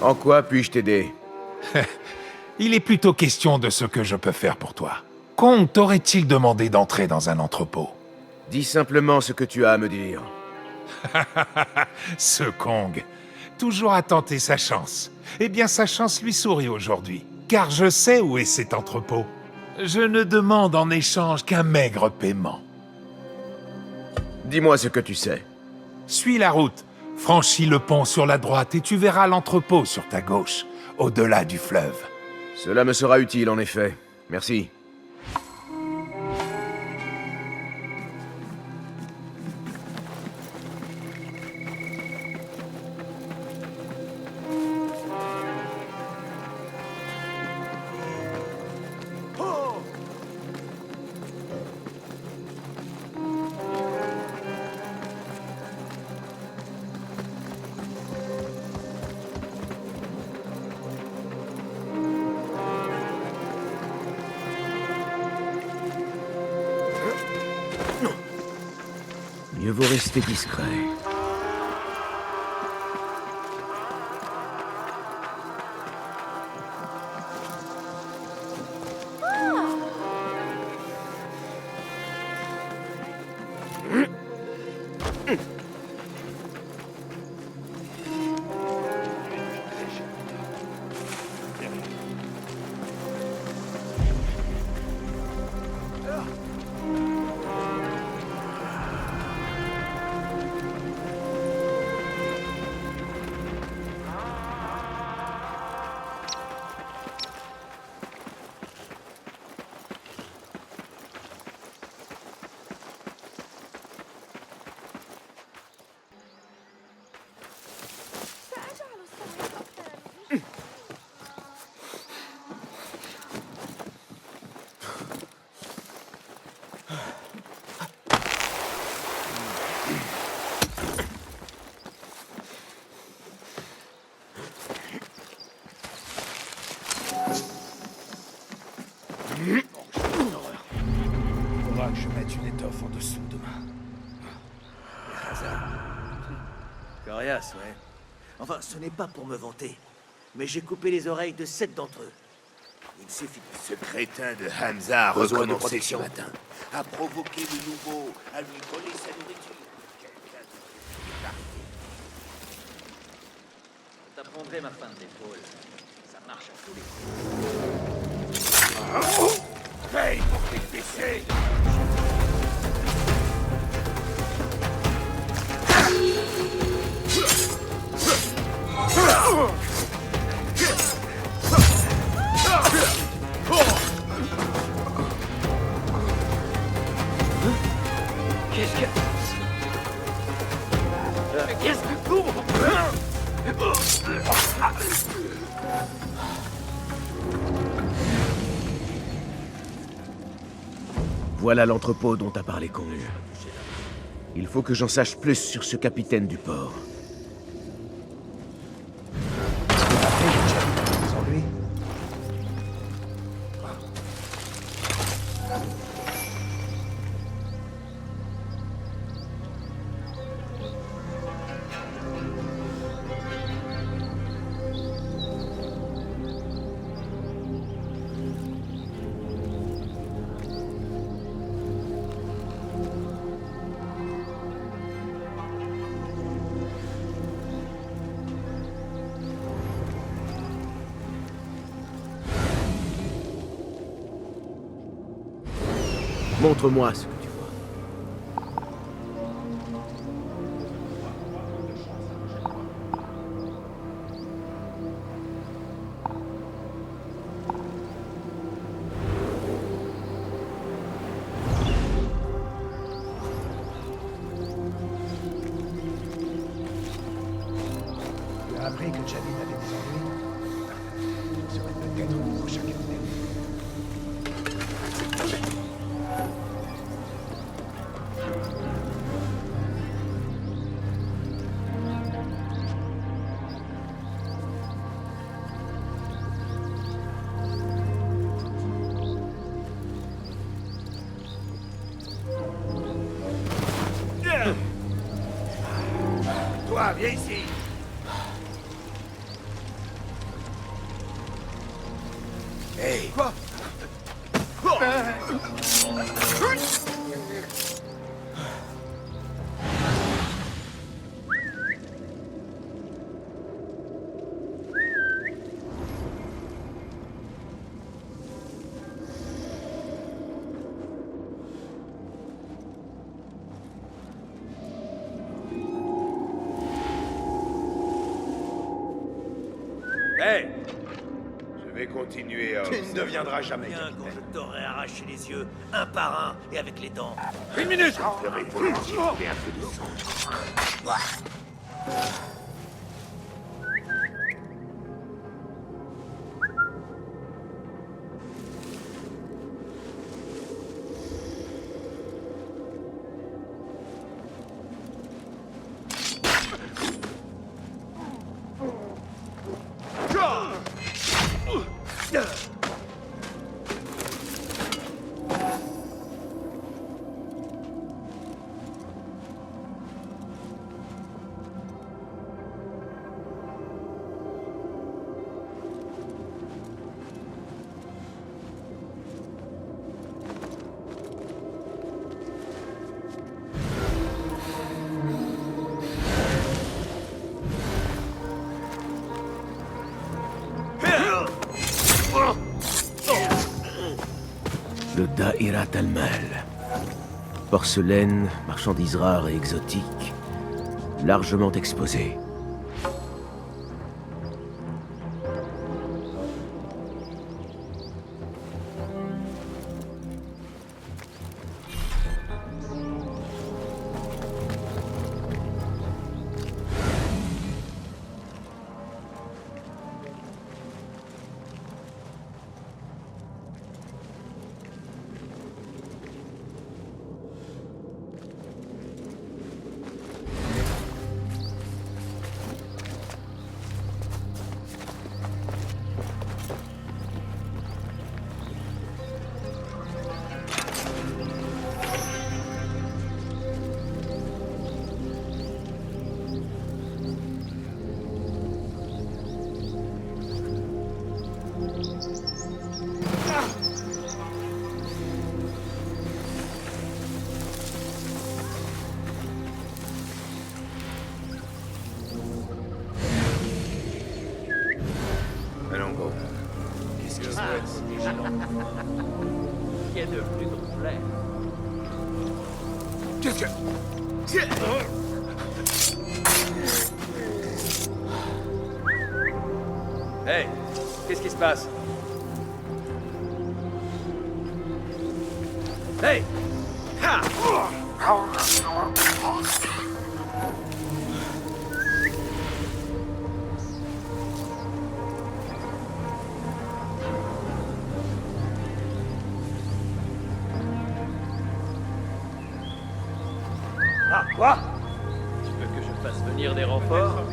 En quoi puis-je t'aider? Il est plutôt question de ce que je peux faire pour toi. Kong t'aurait-il demandé d'entrer dans un entrepôt? Dis simplement ce que tu as à me dire. Ce Kong, toujours à tenter sa chance. Eh bien, sa chance lui sourit aujourd'hui, car je sais où est cet entrepôt. Je ne demande en échange qu'un maigre paiement. Dis-moi ce que tu sais. Suis la route, franchis le pont sur la droite et tu verras l'entrepôt sur ta gauche, au-delà du fleuve. Cela me sera utile, en effet. Merci. Mieux vaut rester discret. Faudra que je mette une étoffe en dessous demain. Coriace, ouais. Enfin, ce n'est pas pour me vanter, mais j'ai coupé les oreilles de 7 d'entre eux. Il suffit Ce crétin de Hamza a Besoin de recommencé ce protection. matin. A provoqué le nouveau, à lui voler sa nourriture. Quelqu'un est parti. T'apprendrai ma fin d'épaule. Ça marche à tous les coups. Paye pour tes péchés. Qu'est-ce que... Qu'est-ce que... Voilà l'entrepôt dont a parlé Kong. Il faut que j'en sache plus sur ce capitaine du port. Sans lui. Montre-moi ce que tu vois. Tu as appris que Jabin avait des ennuis. Ce serait peut-être mon prochain capitaine. Toi, viens ici. Hey. Hey! Je vais continuer à... Tu ne deviendras jamais Viens quand capitaine. je t'aurai arraché les yeux, un par un, et avec les dents. Une minute! Je ferai volontiers couler un peu de sang. Le Da'irat al-Mal. Porcelaine, marchandises rares et exotiques, largement exposées. Allons, go. Qu'est-ce qui se passe? Qui est de plus complet. Qu'est-ce que... Hey! Qu'est-ce qui se passe? Hey! Ha! Ah, quoi? Tu veux que je fasse venir des renforts?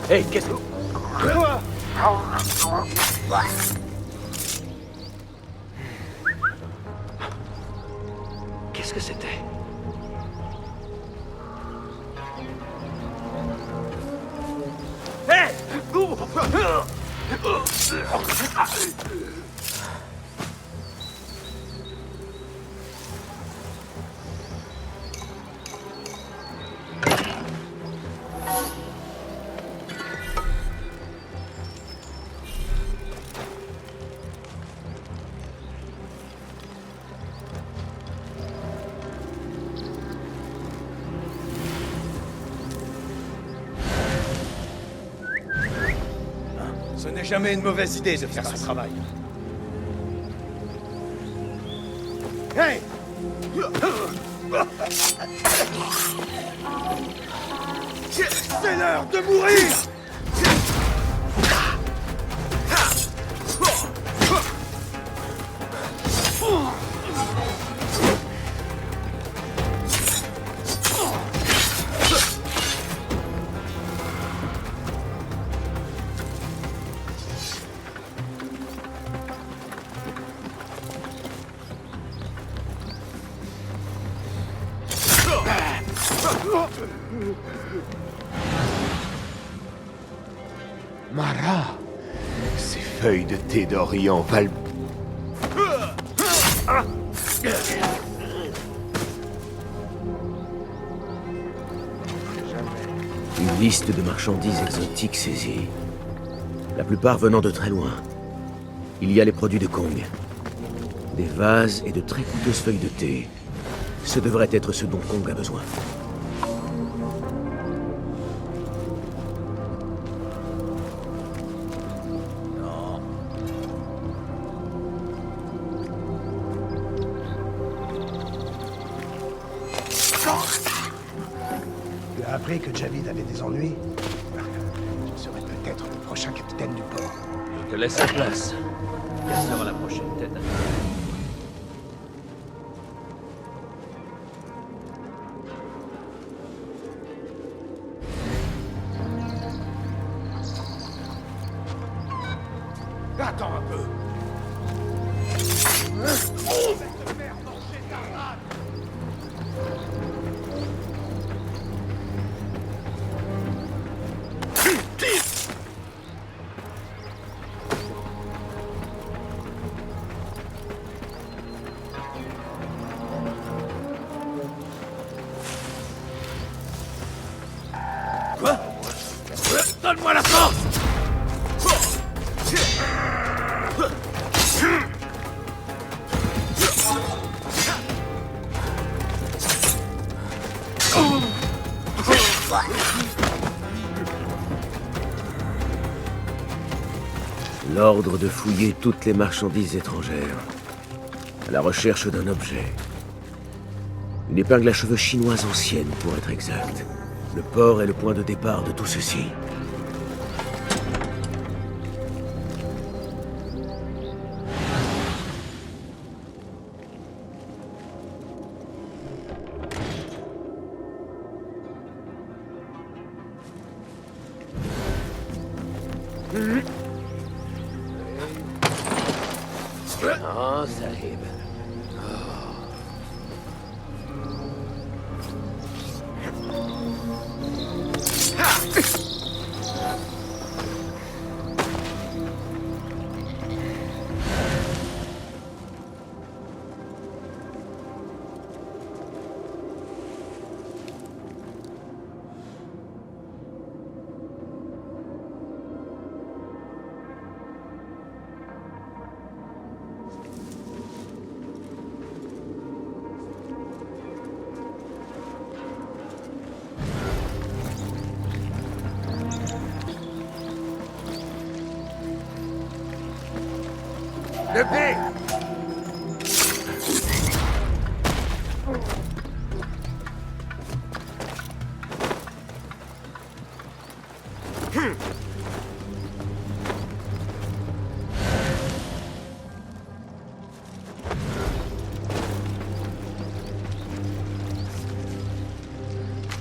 Hey, qu'est-ce que... Quoi? Qu'est-ce que c'était? Hey! Ce n'est jamais une mauvaise idée de faire ce travail. Hey! C'est l'heure de mourir! Mara, ces feuilles de thé d'Orient valent... Une liste de marchandises exotiques saisies. La plupart venant de très loin. Il y a les produits de Kong. Des vases et de très coûteuses feuilles de thé. Ce devrait être ce dont Kong a besoin. Tu as appris que Javid avait des ennuis? Tu serais peut-être le prochain capitaine du port. Je te laisse la place. Quelle sera la prochaine tête à Attends un peu. Quoi? Donne-moi la force! L'ordre de fouiller toutes les marchandises étrangères. À la recherche d'un objet. Une épingle à cheveux chinoise ancienne, pour être exact. Le port est le point de départ de tout ceci. Oh, Sahib. Le paix!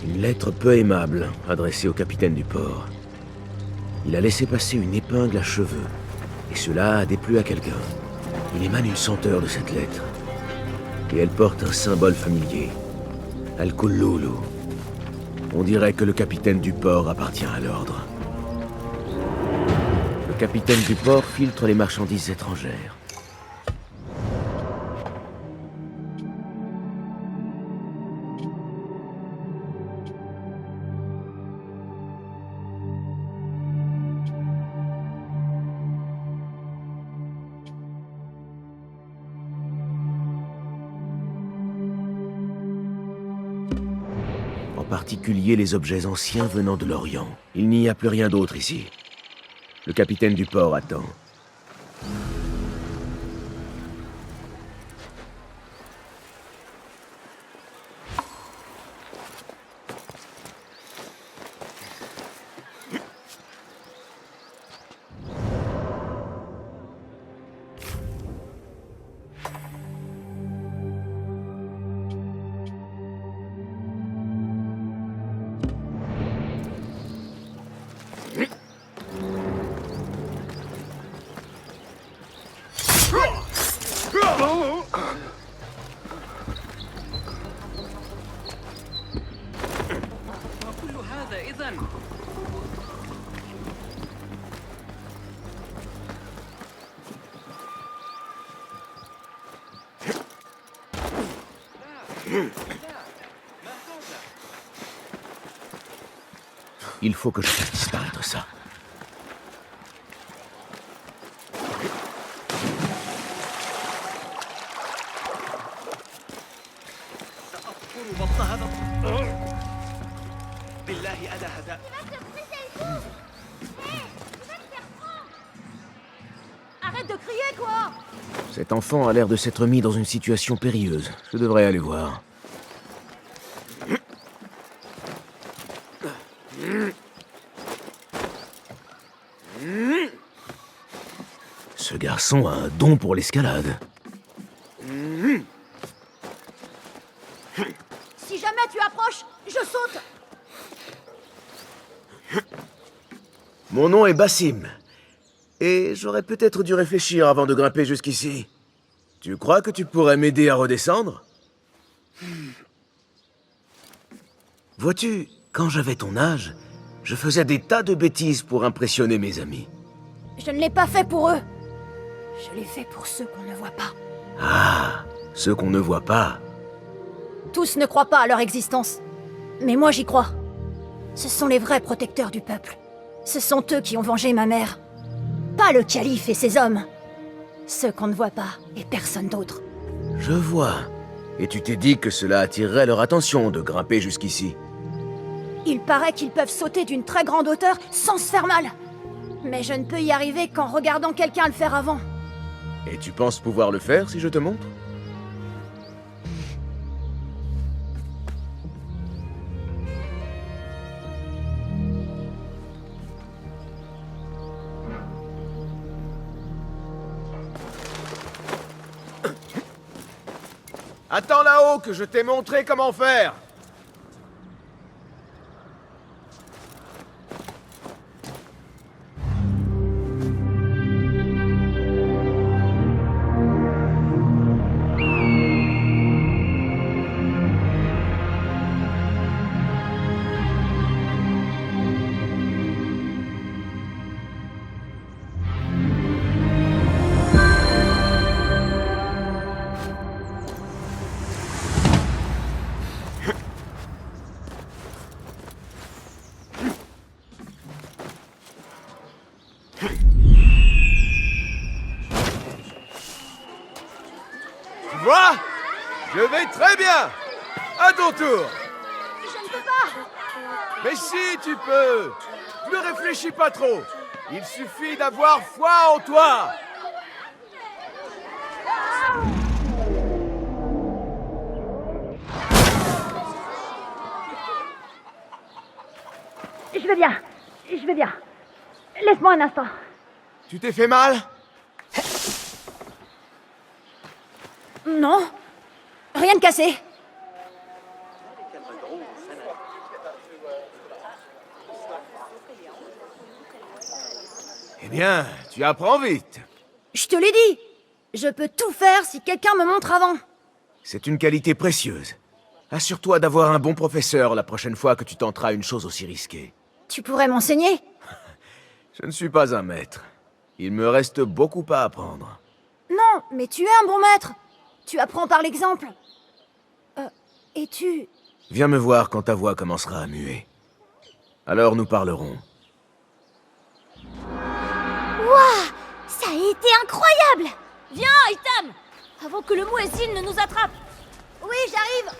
Une lettre peu aimable, adressée au capitaine du port. Il a laissé passer une épingle à cheveux, et cela a déplu à quelqu'un. Il émane une senteur de cette lettre, et elle porte un symbole familier, Al-Kululu. On dirait que le capitaine du port appartient à l'ordre. Le capitaine du port filtre les marchandises étrangères. En particulier les objets anciens venant de l'Orient. Il n'y a plus rien d'autre ici. Le capitaine du port attend. كل هذا إذن Il faut que je fasse disparaître ça. سأفجر بطنها بالله أنا هذا. Arrête de crier, quoi! Cet enfant a l'air de s'être mis dans une situation périlleuse. Je devrais aller voir. Ce garçon a un don pour l'escalade. Si jamais tu approches, je saute! Mon nom est Bassim. Et j'aurais peut-être dû réfléchir avant de grimper jusqu'ici. Tu crois que tu pourrais m'aider à redescendre? Vois-tu, quand j'avais ton âge, je faisais des tas de bêtises pour impressionner mes amis. Je ne l'ai pas fait pour eux. Je l'ai fait pour ceux qu'on ne voit pas. Ah, ceux qu'on ne voit pas. Tous ne croient pas à leur existence. Mais moi, j'y crois. Ce sont les vrais protecteurs du peuple. Ce sont eux qui ont vengé ma mère. Pas le calife et ses hommes. Ceux qu'on ne voit pas et personne d'autre. Je vois. Et tu t'es dit que cela attirerait leur attention de grimper jusqu'ici. Il paraît qu'ils peuvent sauter d'une très grande hauteur sans se faire mal. Mais je ne peux y arriver qu'en regardant quelqu'un le faire avant. Et tu penses pouvoir le faire si je te montre? Attends là-haut que je t'ai montré comment faire. Tu vois? Je vais très bien. À ton tour. Je ne peux pas! Mais si, tu peux. Ne réfléchis pas trop. Il suffit d'avoir foi en toi. Je vais bien. Je vais bien. Laisse-moi un instant. Tu t'es fait mal? Non. Rien de cassé. Eh bien, tu apprends vite. Je te l'ai dit. Je peux tout faire si quelqu'un me montre avant. C'est une qualité précieuse. Assure-toi d'avoir un bon professeur la prochaine fois que tu tenteras une chose aussi risquée. Tu pourrais m'enseigner? Je ne suis pas un maître. Il me reste beaucoup à apprendre. Non, mais tu es un bon maître. Tu apprends par l'exemple. Et tu... Viens me voir quand ta voix commencera à muer. Alors nous parlerons. Waouh! Ça a été incroyable! Viens, Itam! Avant que le Mouezzin ne nous attrape. Oui, j'arrive.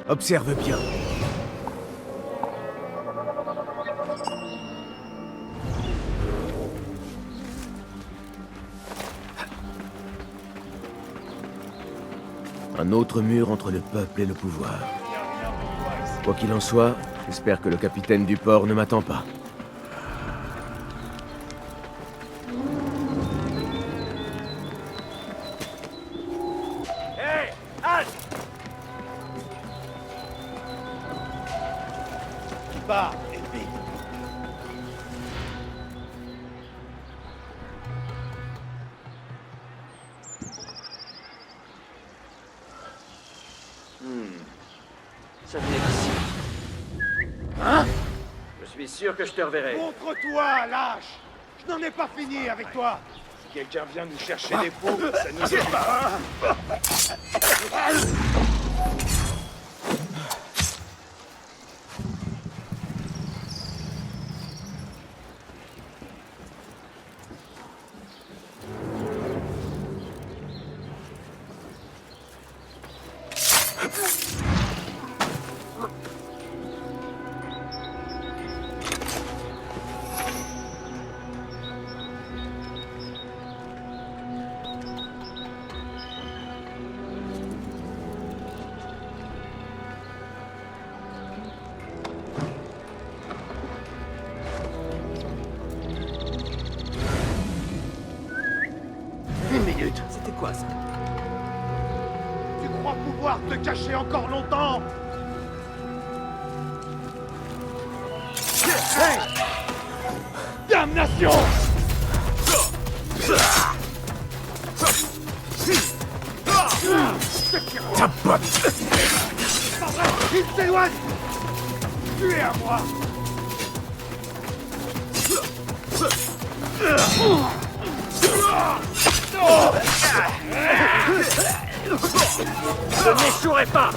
Observe bien. Un autre mur entre le peuple et le pouvoir. Quoi qu'il en soit, j'espère que le capitaine du port ne m'attend pas. Hé, halte! Qui part, ennemi? Ça venait d'ici. Hein? Je suis sûr que je te reverrai. Montre-toi, lâche! Je n'en ai pas fini avec toi! Si quelqu'un vient nous chercher des fous, ça nous évite. Une minute. C'était quoi ça? Tu crois pouvoir te cacher encore longtemps? Hey! Damnation! Ta botte! Il s'éloigne! Tu es à moi! Je n'échouerai pas!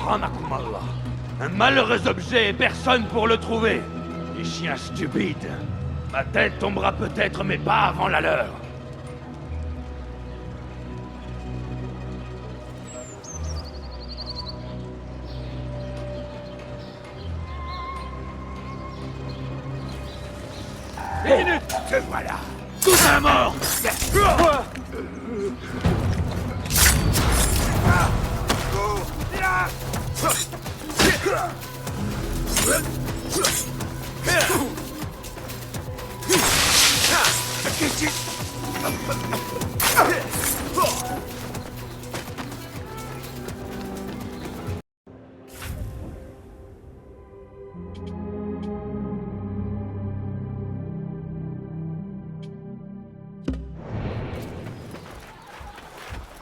Ranakumallah. Un malheureux objet et personne pour le trouver. Les chiens stupides. Ma tête tombera peut-être, mais pas avant la leur. Minute! Te voilà! Tout un mort!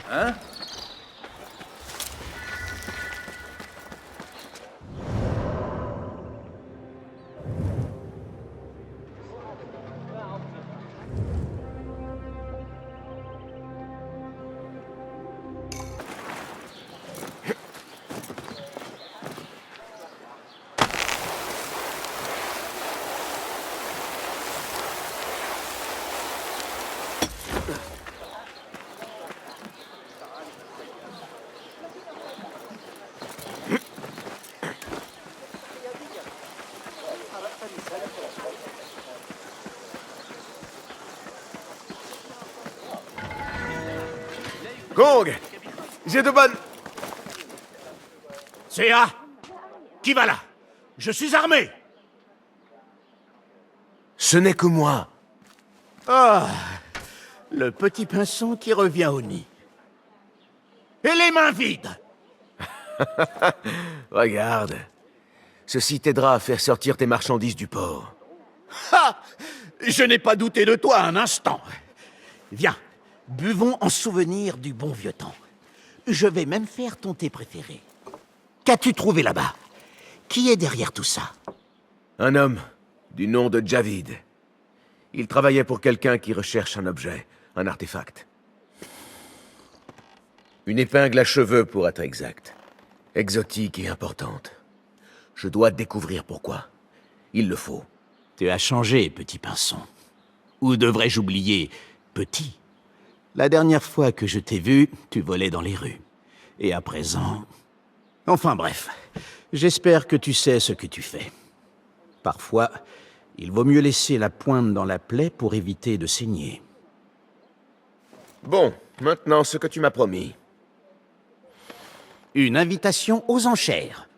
Hein? Gong! J'ai de bonnes... Céa! Qui va là? Je suis armé! Ce n'est que moi. Ah! Le petit pinson qui revient au nid. Et les mains vides! Regarde. Ceci t'aidera à faire sortir tes marchandises du port. Ha! Je n'ai pas douté de toi un instant. Viens, buvons en souvenir du bon vieux temps. Je vais même faire ton thé préféré. Qu'as-tu trouvé là-bas? Qui est derrière tout ça? Un homme, du nom de Javid. Il travaillait pour quelqu'un qui recherche un objet, un artefact. Une épingle à cheveux, pour être exact. Exotique et importante. Je dois découvrir pourquoi. Il le faut. Tu as changé, petit pinson. Ou devrais-je oublier, petit? La dernière fois que je t'ai vu, tu volais dans les rues. Et à présent... Enfin bref, j'espère que tu sais ce que tu fais. Parfois, il vaut mieux laisser la pointe dans la plaie pour éviter de saigner. Bon, maintenant ce que tu m'as promis. Une invitation aux enchères.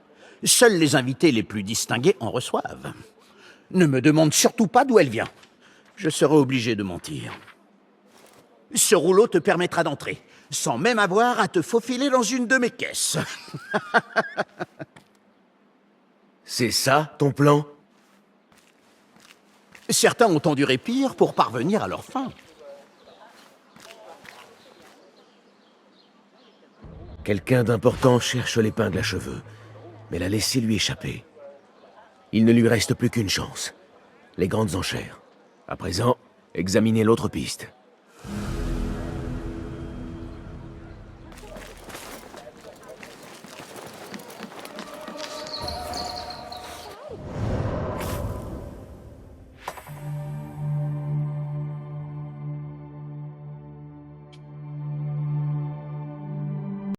Seuls les invités les plus distingués en reçoivent. Ne me demande surtout pas d'où elle vient. Je serai obligé de mentir. Ce rouleau te permettra d'entrer, sans même avoir à te faufiler dans une de mes caisses. C'est ça, ton plan? Certains ont enduré pire pour parvenir à leur fin. Quelqu'un d'important cherche l'épingle à cheveux, mais l'a laissé lui échapper. Il ne lui reste plus qu'une chance. Les grandes enchères. À présent, examinez l'autre piste.